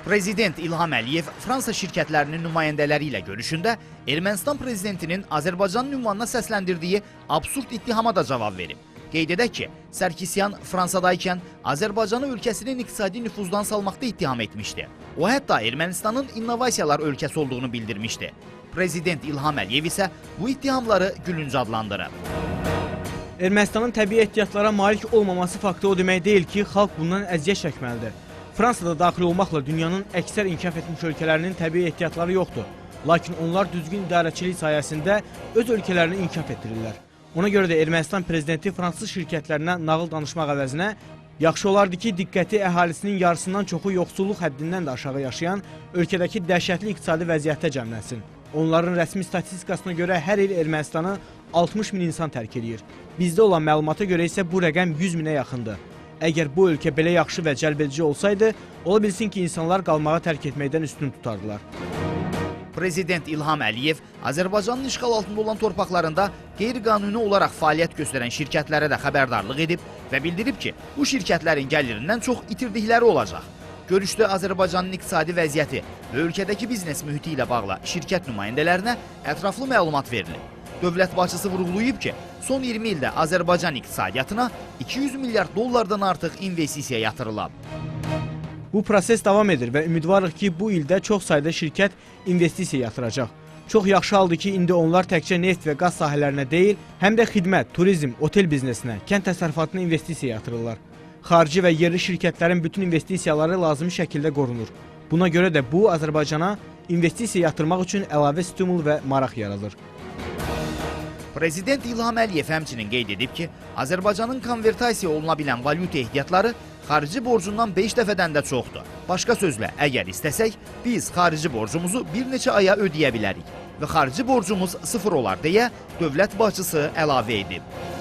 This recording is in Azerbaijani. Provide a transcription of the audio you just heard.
Prezident İlham Əliyev Fransa şirkətlərinin nümayəndələri ilə görüşündə Ermənistan prezidentinin Azərbaycanın ünvanına səsləndirdiyi absurd ittihama da cavab verib. Qeyd edək ki, Sarkisyan Fransadaykən Azərbaycanı ölkəsinin iqtisadi nüfuzdan salmaqda ittiham etmişdi. O hətta Ermənistanın innovasiyalar ölkəsi olduğunu bildirmişdi. Prezident İlham Əliyev isə bu ittihamları gülünc adlandırıb. Ermənistanın təbii ehtiyatlara malik olmaması faktı o demək deyil ki, xalq bundan əziyyət çəkməlidir. Fransada daxil olmaqla dünyanın əksər inkişaf etmiş ölkələrinin təbii ehtiyatları yoxdur. Lakin onlar düzgün idarəçilik sayəsində öz ölkələrini inkişaf etdirirlər. Ona görə də Ermənistan prezidenti fransız şirkətlərinə nağıl danışmaq əvəzinə yaxşı olardı ki, diqqəti əhalisinin yarısından çoxu yoxsulluq həddindən də aşağı yaşayan ölkədəki dəhşətli iqtisadi vəziyyətdə cəmlənsin. Onların rəsmi statistikasına görə hər il Ermənistanı 60 min insan tərk edir. Bizdə olan məlumata görə isə bu rəqəm 100 minə yaxındır. Əgər bu ölkə belə yaxşı və cəlbedici olsaydı, ola bilsin ki, insanlar qalmağı tərk etməkdən üstün tutardılar. Prezident İlham Əliyev Azərbaycanın işğal altında olan torpaqlarında qeyri-qanuni olaraq fəaliyyət göstərən şirkətlərə də xəbərdarlıq edib və bildirib ki, bu şirkətlərin gəlirindən çox itirdikləri olacaq. Görüşdə Azərbaycanın iqtisadi vəziyyəti və ölkədəki biznes mühiti ilə bağlı şirkət nümayəndələrinə ətraflı məlumat verilib. Dövlət başçısı vurğulayıb ki, son 20 ildə Azərbaycan iqtisadiyyatına 200 milyard dollardan artıq investisiya yatırılıb. Bu proses davam edir və ümidvarıq ki, bu ildə çox sayda şirkət investisiya yatıracaq. Çox yaxşı haldır ki, indi onlar təkcə neft və qaz sahələrinə deyil, həm də xidmət, turizm, otel biznesinə, kənd təsərrüfatına investisiya yatırırlar. Xarici və yerli şirkətlərin bütün investisiyaları lazımi şəkildə qorunur. Buna görə də bu, Azərbaycana investisiya yatırmaq üçün əlavə stimul və maraq yaradır. Prezident İlham Əliyev həmçinin qeyd edib ki, Azərbaycanın konvertasiya oluna bilən valyuta ehtiyatları xarici borcundan 5 dəfədən də çoxdur. Başqa sözlə, əgər istəsək, biz xarici borcumuzu bir neçə aya ödəyə bilərik və xarici borcumuz sıfır olar deyə dövlət başçısı əlavə edib.